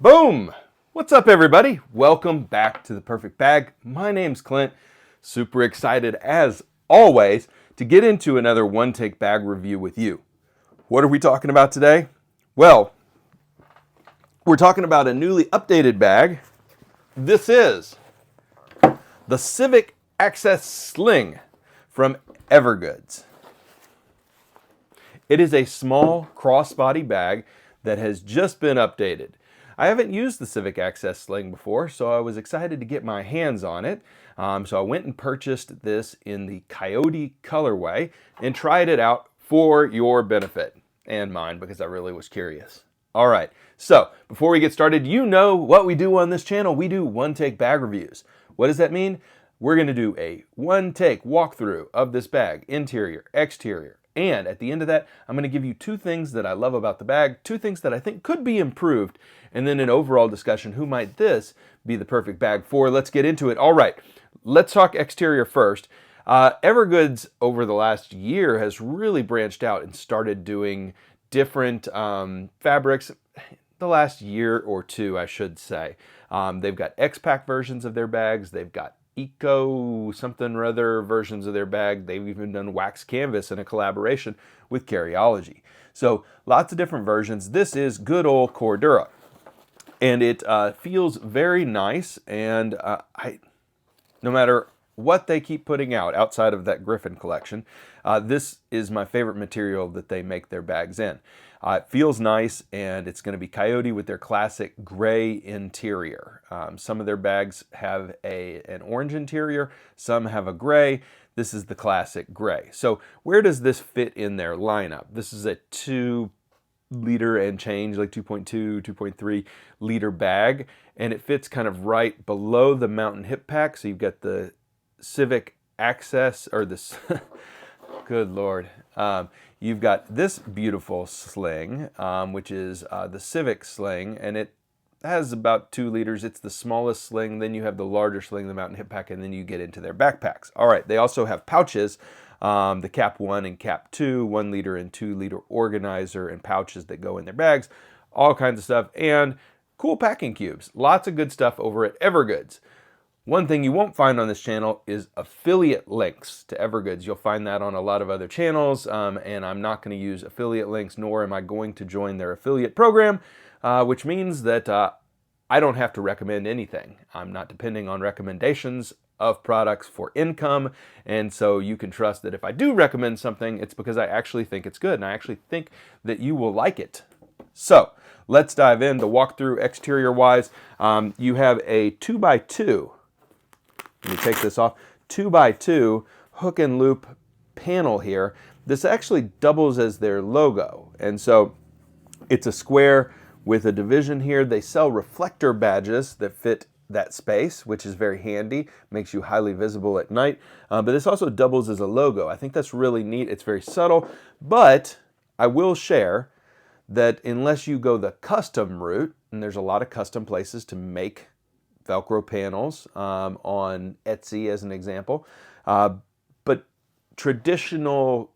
Boom! What's up, everybody? Welcome back to The Perfect Bag. My name's Clint. Super excited, as always, to get into another one-take bag review with you. What are we talking about today? Well, we're talking about a newly updated bag. This is the Civic Access Sling from Evergoods. It is a small crossbody bag that has just been updated. I haven't used the Civic Access Sling before, so I was excited to get my hands on it. So I went and purchased this in the Coyote colorway and tried it out for your benefit and mine because I really was curious. All right, so before we get started, you know what we do on this channel. We do one-take bag reviews. What does that mean? We're going to do a one-take walkthrough of this bag, interior, exterior. And at the end of that, I'm going to give you two things that I love about the bag, two things that I think could be improved, and then an overall discussion, who might this be the perfect bag for? Let's get into it. All right, let's talk exterior first. Evergoods over the last year has really branched out and started doing different fabrics. The last year or two, I should say. They've got X-Pack versions of their bags. They've got eco something or other versions of their bag. They've even done wax canvas in a collaboration with Carryology. So lots of different versions. This is good old Cordura, and it feels very nice. And no matter what they keep putting out outside of that Griffin collection, this is my favorite material that they make their bags in. It feels nice, and it's going to be Coyote with their classic gray interior. Some of their bags have an orange interior, some have a gray. This is the classic gray. So where does this fit in their lineup? This is a 2-liter and change, like 2.2, 2.3 liter bag, and it fits kind of right below the mountain hip pack. So you've got the Civic Access, or this, good Lord. You've got this beautiful sling, which is the Civic sling, and it has about 2 liters. It's the smallest sling. Then you have the larger sling, the mountain hip pack, and then you get into their backpacks. All right, they also have pouches, the Cap 1 and Cap 2, 1 liter and 2 liter organizer and pouches that go in their bags, all kinds of stuff, and cool packing cubes. Lots of good stuff over at Evergoods. One thing you won't find on this channel is affiliate links to Evergoods. You'll find that on a lot of other channels, and I'm not going to use affiliate links, nor am I going to join their affiliate program, which means that I don't have to recommend anything. I'm not depending on recommendations of products for income, and so you can trust that if I do recommend something, it's because I actually think it's good, and I actually think that you will like it. So let's dive in to walk through exterior-wise. You have a 2x2. Let me take this off. 2x2 hook and loop panel here. This actually doubles as their logo. And so it's a square with a division here. They sell reflector badges that fit that space, which is very handy. Makes you highly visible at night. But this also doubles as a logo. I think that's really neat. It's very subtle. But I will share that unless you go the custom route, and there's a lot of custom places to make Velcro panels on Etsy as an example, but traditional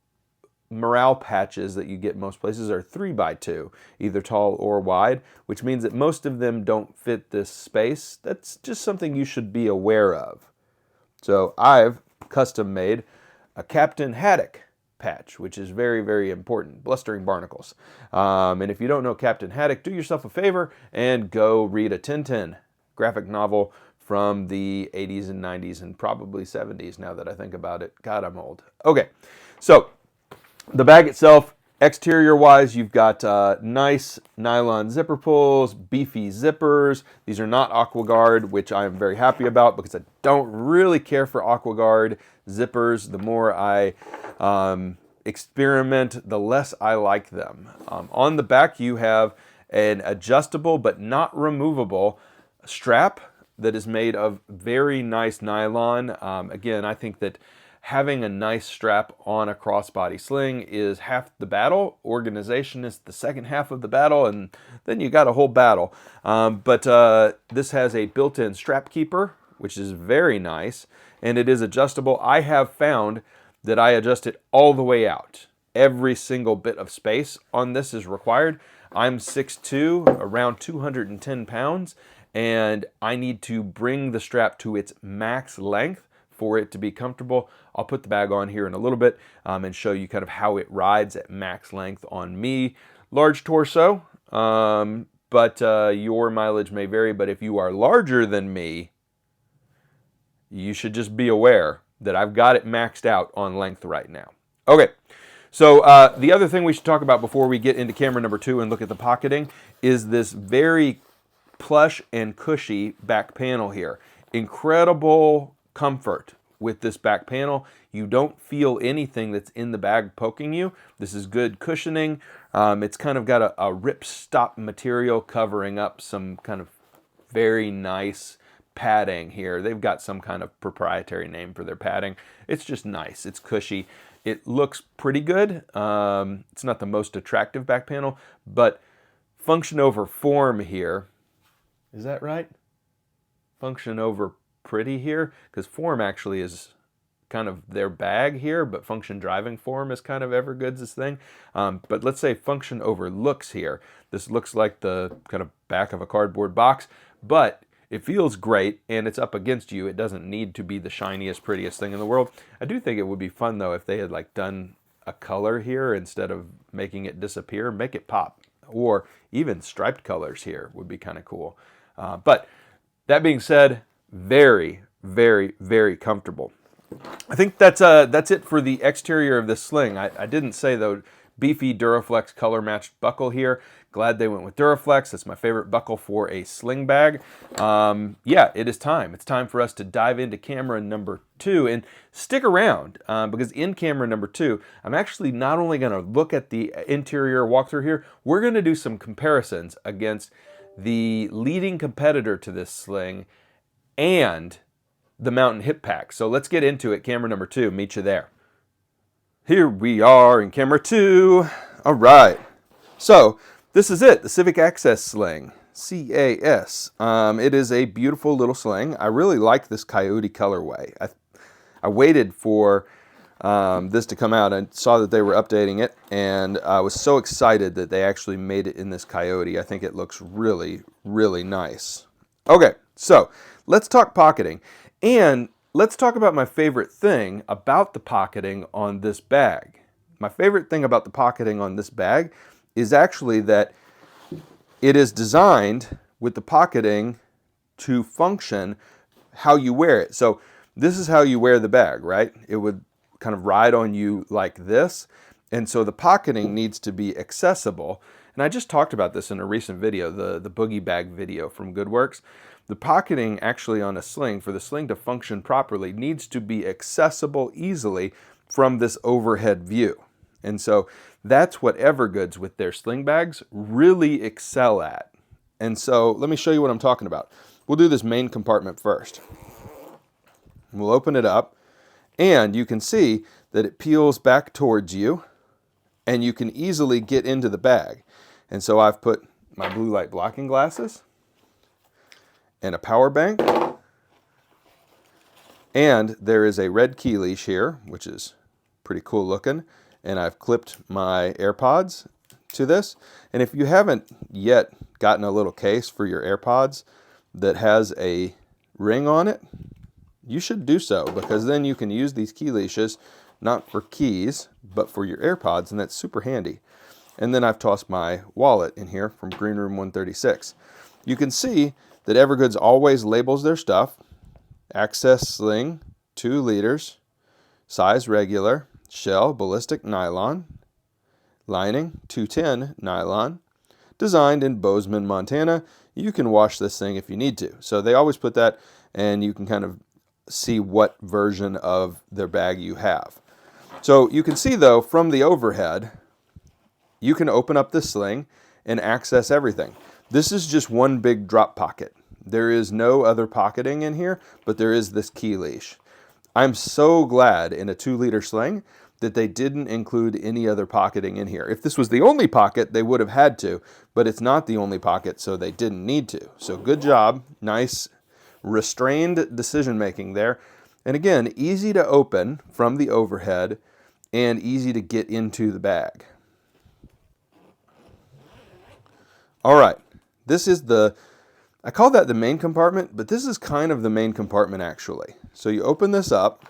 morale patches that you get most places are 3x2, either tall or wide, which means that most of them don't fit this space. That's just something you should be aware of. So I've custom made a Captain Haddock patch, which is very, very important. Blustering barnacles. And if you don't know Captain Haddock, do yourself a favor and go read a Tintin graphic novel from the 80s and 90s and probably 70s now that I think about it. God, I'm old. Okay, so the bag itself, exterior-wise, you've got nice nylon zipper pulls, beefy zippers. These are not AquaGuard, which I am very happy about because I don't really care for AquaGuard zippers. The more I experiment, the less I like them. On the back, you have an adjustable but not removable strap that is made of very nice nylon. Again, I think that having a nice strap on a crossbody sling is half the battle. Organization is the second half of the battle, and then you got a whole battle. But this has a built-in strap keeper, which is very nice, and it is adjustable. I have found that I adjust it all the way out. Every single bit of space on this is required. I'm 6'2", around 210 pounds, and I need to bring the strap to its max length for it to be comfortable. I'll put the bag on here in a little bit and show you kind of how it rides at max length on me. Large torso, but your mileage may vary. But if you are larger than me, you should just be aware that I've got it maxed out on length right now. Okay, so the other thing we should talk about before we get into camera number 2 and look at the pocketing is this very plush and cushy back panel here. Incredible comfort with this back panel. You don't feel anything that's in the bag poking you. This is good cushioning. It's kind of got a ripstop material covering up some kind of very nice padding here. They've got some kind of proprietary name for their padding. It's just nice. It's cushy. It looks pretty good. It's not the most attractive back panel, but function over form here. Is that right? Function over pretty here, because form actually is kind of their bag here, but function driving form is kind of Evergoods' thing. But let's say function over looks here. This looks like the kind of back of a cardboard box, but it feels great and it's up against you. It doesn't need to be the shiniest, prettiest thing in the world. I do think it would be fun though if they had like done a color here instead of making it disappear, make it pop. Or even striped colors here would be kind of cool. But that being said, very, very, very comfortable. I think that's it for the exterior of this sling. I didn't say though, beefy Duraflex color matched buckle here. Glad they went with Duraflex. That's my favorite buckle for a sling bag. Yeah, it is time. It's time for us to dive into camera number 2, and stick around because in camera number 2, I'm actually not only going to look at the interior walkthrough here, we're going to do some comparisons against the leading competitor to this sling and the Mountain Hip Pack. So let's get into it. Camera number 2, meet you there. Here we are in camera 2. All right. So this is it, the Civic Access Sling, CAS. It is a beautiful little sling. I really like this coyote colorway. I waited for this to come out and saw that they were updating it, and I was so excited that they actually made it in this coyote. I think it looks really, really nice. Okay, so let's talk pocketing, and let's talk about my favorite thing about the pocketing on this bag. My favorite thing about the pocketing on this bag is actually that it is designed with the pocketing to function how you wear it. So this is how you wear the bag, right? It would kind of ride on you like this. And so the pocketing needs to be accessible. And I just talked about this in a recent video, the boogie bag video from GoodWorks. The pocketing actually on a sling, for the sling to function properly, needs to be accessible easily from this overhead view. And so that's what Evergoods with their sling bags really excel at. And so let me show you what I'm talking about. We'll do this main compartment first. We'll open it up, and you can see that it peels back towards you, and you can easily get into the bag. And so I've put my blue light blocking glasses and a power bank, and there is a red key leash here, which is pretty cool looking. And I've clipped my AirPods to this. And if you haven't yet gotten a little case for your AirPods that has a ring on it, you should do so, because then you can use these key leashes not for keys, but for your AirPods, and that's super handy. And then I've tossed my wallet in here from Green Room 136. You can see that Evergoods always labels their stuff. Access sling, 2 liters, size regular, shell ballistic nylon, lining 210 nylon, designed in Bozeman, Montana. You can wash this thing if you need to. So they always put that, and you can kind of see what version of their bag you have. So you can see though, from the overhead, you can open up this sling and access everything. This is just one big drop pocket. There is no other pocketing in here, but there is this key leash. I'm so glad in a 2-liter sling that they didn't include any other pocketing in here. If this was the only pocket, they would have had to, but it's not the only pocket, so they didn't need to. So good job, nice restrained decision making there. And again, easy to open from the overhead and easy to get into the bag. All right, this is I call that the main compartment, but this is kind of the main compartment actually. So you open this up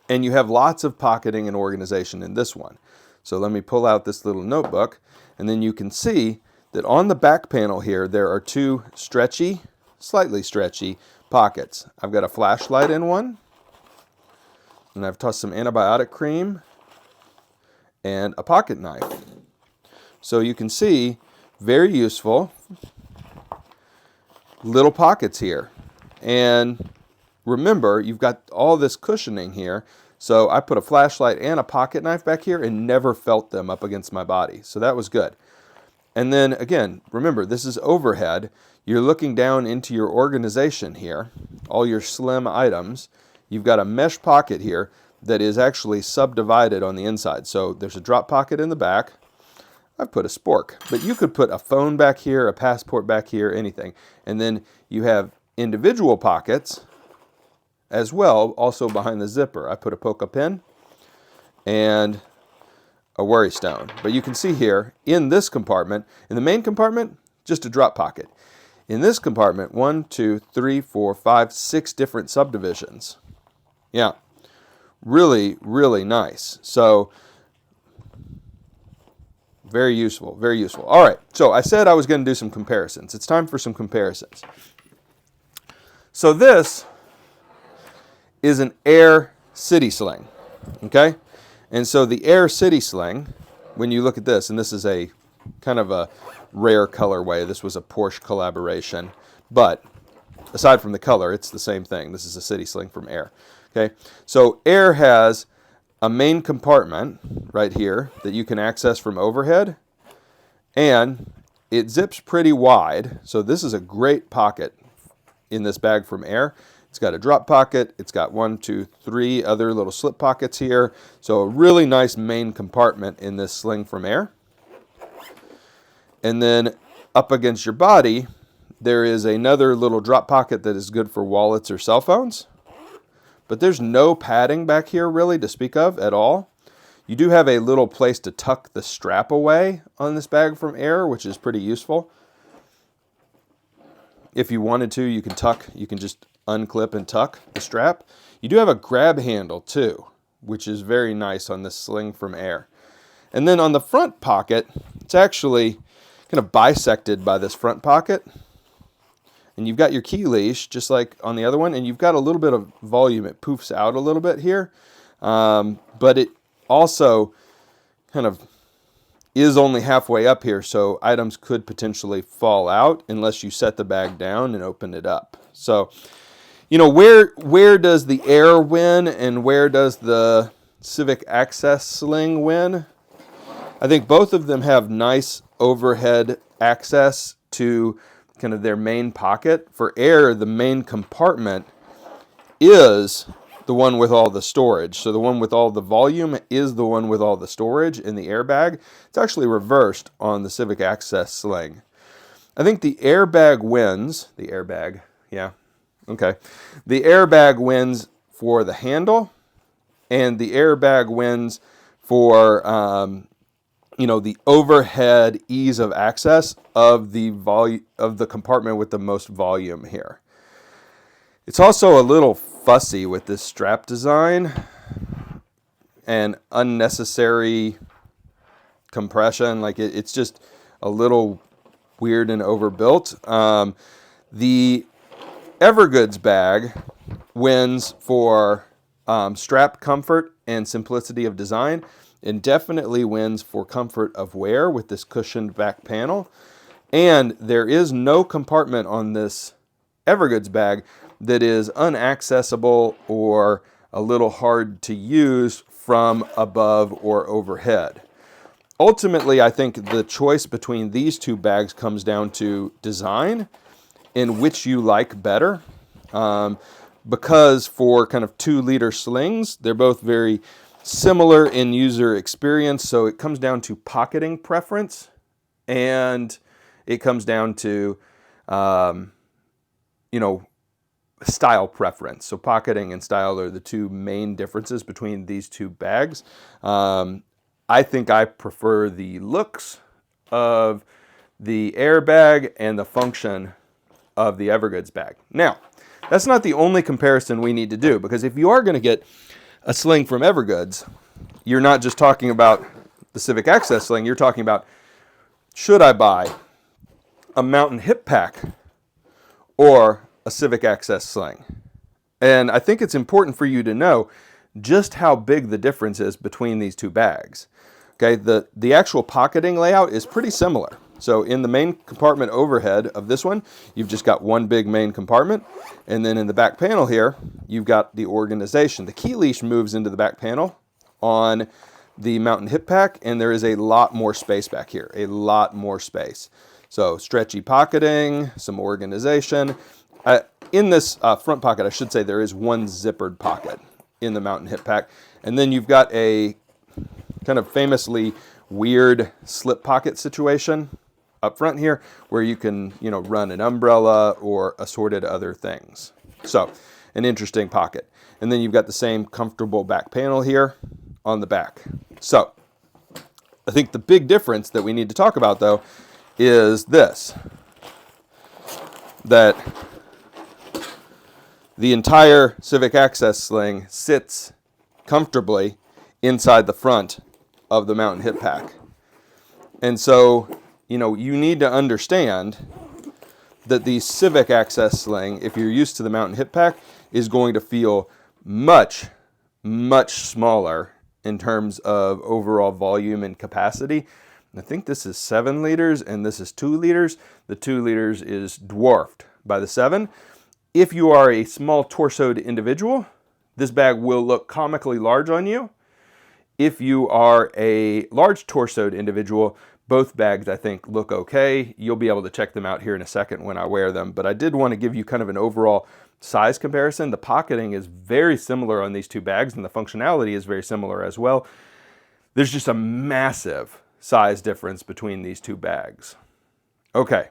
and you have lots of pocketing and organization in this one. So let me pull out this little notebook, and then you can see that on the back panel here, there are two stretchy, slightly stretchy pockets. I've got a flashlight in one, and I've tossed some antibiotic cream and a pocket knife. So you can see, very useful little pockets here. And remember, you've got all this cushioning here. So I put a flashlight and a pocket knife back here and never felt them up against my body. So that was good. And then again, remember, this is overhead. You're looking down into your organization here, all your slim items. You've got a mesh pocket here that is actually subdivided on the inside. So there's a drop pocket in the back. I've put a spork, but you could put a phone back here, a passport back here, anything. And then you have individual pockets as well, also behind the zipper. I put a polka pin and a worry stone. But you can see here, in this compartment, in the main compartment, just a drop pocket. In this compartment, 1, 2, 3, 4, 5, 6 different subdivisions. Yeah, really, really nice. So, very useful, very useful. All right, so I said I was going to do some comparisons. It's time for some comparisons. So this is an Air City Sling, okay? And so the Air City Sling, when you look at this, and this is a kind of a rare colorway. This was a Porsche collaboration, but aside from the color, it's the same thing. This is a City Sling from Air, okay? So Air has a main compartment right here that you can access from overhead, and it zips pretty wide. So this is a great pocket in this bag from Air. It's got a drop pocket. It's got 1, 2, 3 other little slip pockets here. So a really nice main compartment in this sling from Air. And then up against your body, there is another little drop pocket that is good for wallets or cell phones. But there's no padding back here really to speak of at all. You do have a little place to tuck the strap away on this bag from Air, which is pretty useful. If you wanted to, you can just unclip and tuck the strap. You do have a grab handle too, which is very nice on this sling from Air. And then on the front pocket, it's actually kind of bisected by this front pocket. And you've got your key leash, just like on the other one, and you've got a little bit of volume. It poofs out a little bit here, but it also kind of is only halfway up here, so items could potentially fall out unless you set the bag down and open it up. So, you know, where does the Air win and where does the Civic Access Sling win? I think both of them have nice overhead access to kind of their main pocket. For Air, the main compartment is the one with all the storage. So the one with all the volume is the one with all the storage in the airbag. It's actually reversed on the Civic Access Sling. I think the airbag wins. The airbag, yeah, okay. The airbag wins for the handle, and the airbag wins for you know, the overhead ease of access of the compartment with the most volume here. It's also a little fussy with this strap design and unnecessary compression. Like it's just a little weird and overbuilt. The Evergoods bag wins for strap comfort and simplicity of design, and definitely wins for comfort of wear with this cushioned back panel. And there is no compartment on this Evergoods bag that is unaccessible or a little hard to use from above or overhead. Ultimately, I think the choice between these two bags comes down to design and which you like better. Because for kind of 2-liter slings, they're both very similar in user experience, so it comes down to pocketing preference, and it comes down to, you know, style preference. So pocketing and style are the two main differences between these two bags. I think I prefer the looks of the airbag and the function of the Evergoods bag. Now, that's not the only comparison we need to do, because if you are going to get a sling from Evergoods, you're not just talking about the Civic Access sling, you're talking about, should I buy a mountain hip pack or a Civic Access sling? And I think it's important for you to know just how big the difference is between these two bags. Okay, the actual pocketing layout is pretty similar. So in the main compartment overhead of this one, you've just got one big main compartment. And then in the back panel here, you've got the organization. The key leash moves into the back panel on the mountain hip pack, and there is a lot more space back here, a lot more space. So stretchy pocketing, some organization. In this front pocket, I should say there is one zippered pocket in the mountain hip pack. And then you've got a kind of famously weird slip pocket situation up front here where you can, run an umbrella or assorted other things. So an interesting pocket. And then you've got the same comfortable back panel here on the back. So I think the big difference that we need to talk about, though, is this, that the entire Civic Access sling sits comfortably inside the front of the mountain hip pack. And so, you need to understand that the Civic Access sling, if you're used to the mountain hip pack, is going to feel much, much smaller in terms of overall volume and capacity. I think this is 7 liters and this is 2 liters. The 2 liters is dwarfed by the 7. If you are a small torsoed individual, this bag will look comically large on you. If you are a large torsoed individual, both bags, I think, look okay. You'll be able to check them out here in a second when I wear them. But I did want to give you kind of an overall size comparison. The pocketing is very similar on these two bags, and the functionality is very similar as well. There's just a massive size difference between these two bags. Okay,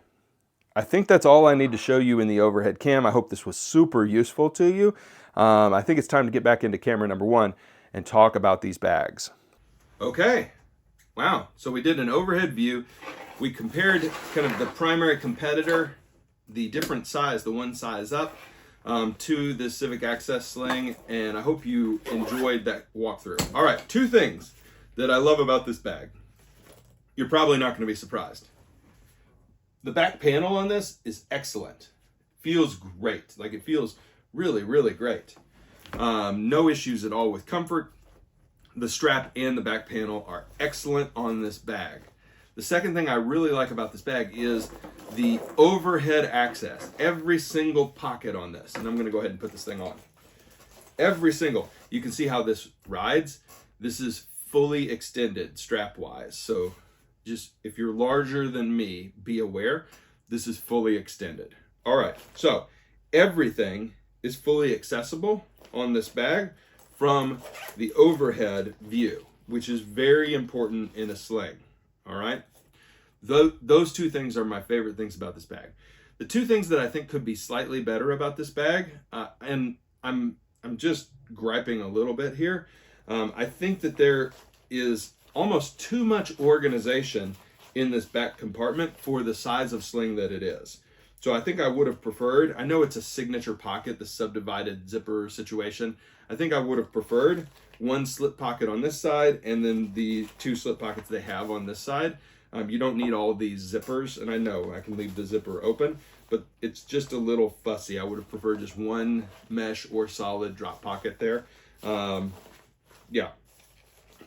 I think that's all I need to show you in the overhead cam. I hope this was super useful to you. I think it's time to get back into camera number 1 and talk about these bags. Okay, wow, so we did an overhead view. We compared kind of the primary competitor, the different size, the one size up, to the Civic Access sling, and I hope you enjoyed that walkthrough. All right, 2 things that I love about this bag. You're probably not going to be surprised. The back panel on this is excellent. Feels great. Like, it feels really, really great. No issues at all with comfort. The strap and the back panel are excellent on this bag. The second thing I really like about this bag is the overhead access. Every single pocket on this, and I'm going to go ahead and put this thing on. Every single. You can see how this rides. This is fully extended strap-wise. So just, if you're larger than me, be aware, this is fully extended. All right, so everything is fully accessible on this bag from the overhead view, which is very important in a sling. All right, those 2 things are my favorite things about this bag. The 2 things that I think could be slightly better about this bag, and I'm just griping a little bit here. I think that there is almost too much organization in this back compartment for the size of sling that it is. So I think I would have preferred, I know it's a signature pocket, the subdivided zipper situation. I think I would have preferred one slip pocket on this side and then the 2 slip pockets they have on this side. You don't need all of these zippers, and I know I can leave the zipper open, but it's just a little fussy. I would have preferred just one mesh or solid drop pocket there. Yeah.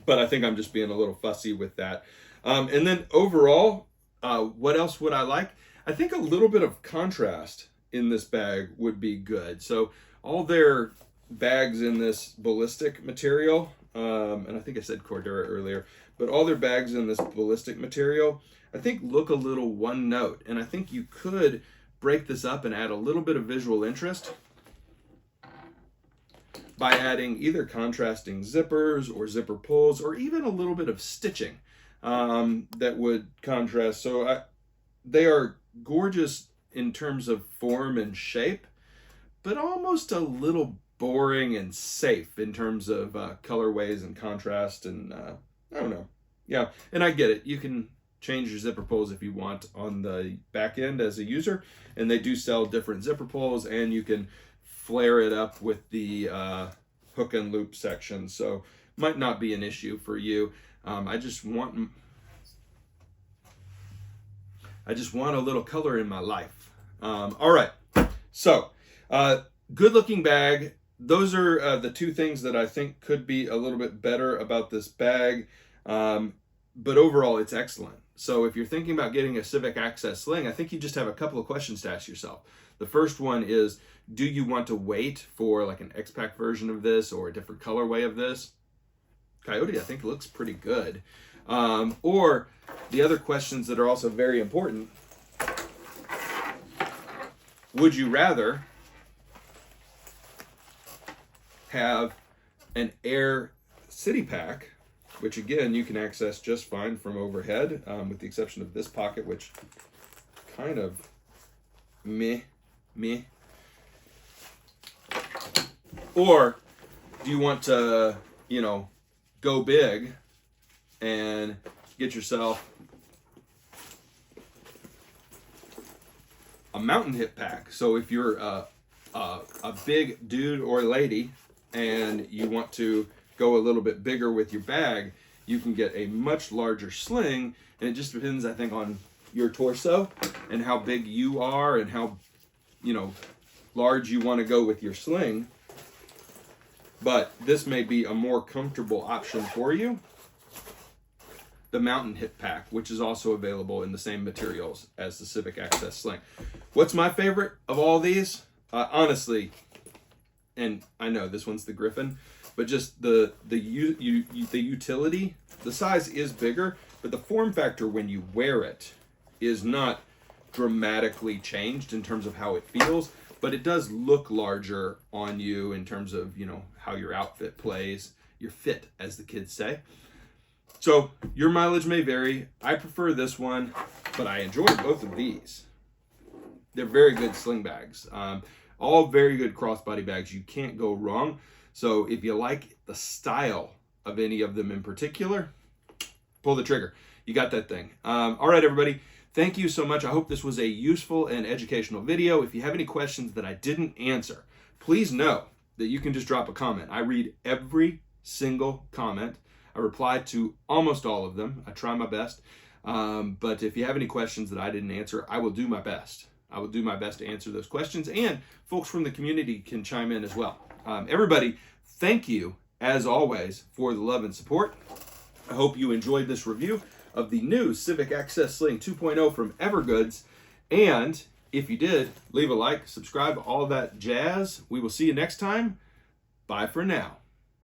But I think I'm just being a little fussy with that. And then overall, what else would I like? I think a little bit of contrast in this bag would be good. So all their bags in this ballistic material, and I think I said Cordura earlier, but all their bags in this ballistic material, I think look a little one note. And I think you could break this up and add a little bit of visual interest by adding either contrasting zippers or zipper pulls, or even a little bit of stitching that would contrast. So they are gorgeous in terms of form and shape, but almost a little boring and safe in terms of colorways and contrast. And I don't know. Yeah, and I get it. You can change your zipper pulls if you want on the back end as a user, and they do sell different zipper pulls, and you can flare it up with the hook and loop section, so might not be an issue for you. I just want a little color in my life. All right, so good looking bag. Those are the two things that I think could be a little bit better about this bag, but overall it's excellent. So if you're thinking about getting a Civic Access Sling, I think you just have a couple of questions to ask yourself. The first one is, do you want to wait for like an X-Pack version of this or a different colorway of this? Coyote, I think, looks pretty good. Or the other questions that are also very important, would you rather have an Air City Pack, which again you can access just fine from overhead, with the exception of this pocket, which kind of meh. Or do you want to, you know, go big and get yourself a mountain hip pack? So if you're a big dude or lady and you want to go a little bit bigger with your bag, you can get a much larger sling, and it just depends, I think, on your torso and how big you are and how, you know, large you want to go with your sling. But this may be a more comfortable option for you. The mountain hip pack, which is also available in the same materials as the Civic Access Sling. What's my favorite of all these? Honestly, and I know this one's the Griffin, but just the utility. The size is bigger, but the form factor when you wear it is not dramatically changed in terms of how it feels, but it does look larger on you in terms of, you know, how your outfit plays, your fit, as the kids say. So your mileage may vary. I prefer this one, but I enjoy both of these. They're very good sling bags. All very good crossbody bags. You can't go wrong. So if you like the style of any of them in particular, pull the trigger. You got that thing. All right, everybody. Thank you so much. I hope this was a useful and educational video. If you have any questions that I didn't answer, please know that you can just drop a comment. I read every single comment. I reply to almost all of them. I try my best. But if you have any questions that I didn't answer, I will do my best. I will do my best to answer those questions, and folks from the community can chime in as well. Everybody, thank you, as always, for the love and support. I hope you enjoyed this review of the new Civic Access Sling 2.0 from Evergoods. And if you did, leave a like, subscribe, all that jazz. We will see you next time. Bye for now.